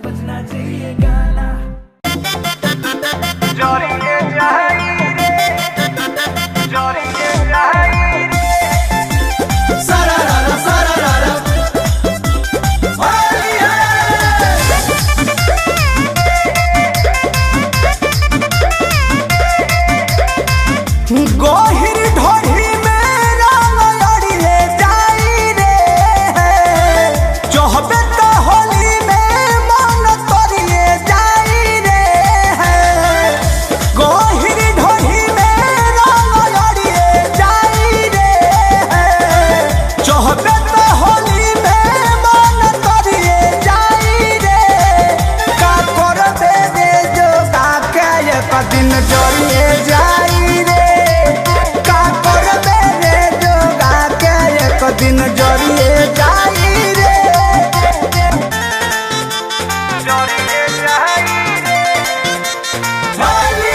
बजना चाहिए गाना जोरिए जाई रे जोरिए जाई रे सारा रा होली है गोहिर ढोढ़ी में रंग लड़िए जाई रे चोहबे तो होली में मन तोरिए जाई रे गोहिर ढोढ़ी में रंग लड़िए जाई रे चोहबे तो होली में मन तोरिए जाई रे का करबे रे जो का के एक दिन जोरिए जाई रे दिन जोरिए जाई रे जोरिए जाई रे होली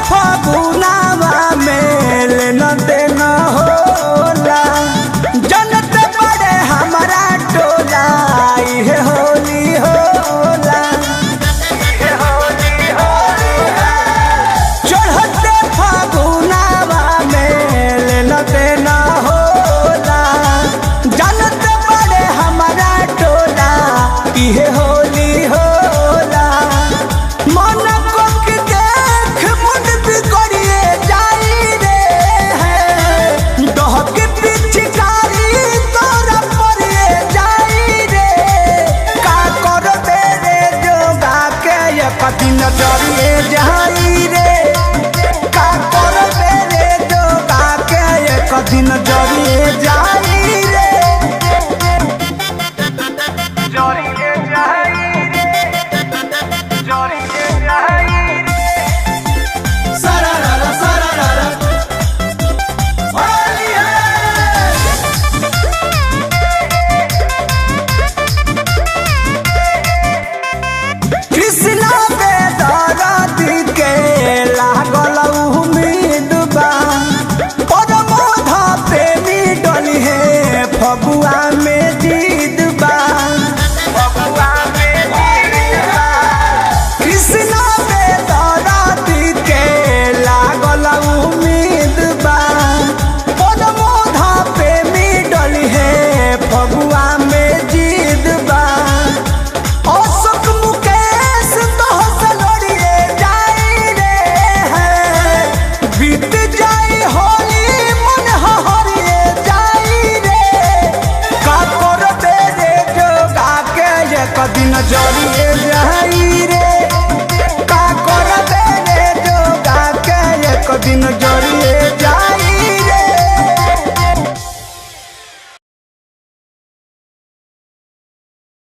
फागुनावा में लेना देना होला जनत बड़े हमारा टोला ये होली होला चढ़ते फागुनावा में लेना देना होला जनत बड़े हमारा टोला ये होली होला मन को देख मुंड बिगड़िए जाई रे दहक पिचकारी तोरा पड़िए जाई रे का करबे रे जोगा के एक दिन जोरिए जाई रे का करबे रे जोगा के एक दिन जोरिए जाई रे जोरिए जाई रे जोरिए जाई रे सारा रा होली कृष्णा के दादी के लागल उम्मीद बा परमोधा प्रेमी डली है फगुआ में जीद बा फगुआ में जीद बा कृष्णा के दादी के लागल उम्मीद बा परमोधा प्रेमी डली है फगुआ में जीद बा अशोक मुकेश तोहसे लड़िए जाई रे बीत जाई होली मन हरिए जाई रे का करबे रे जोगा के एक दिन जोरिए जाई रे का करबे रे जोगा के एक दिन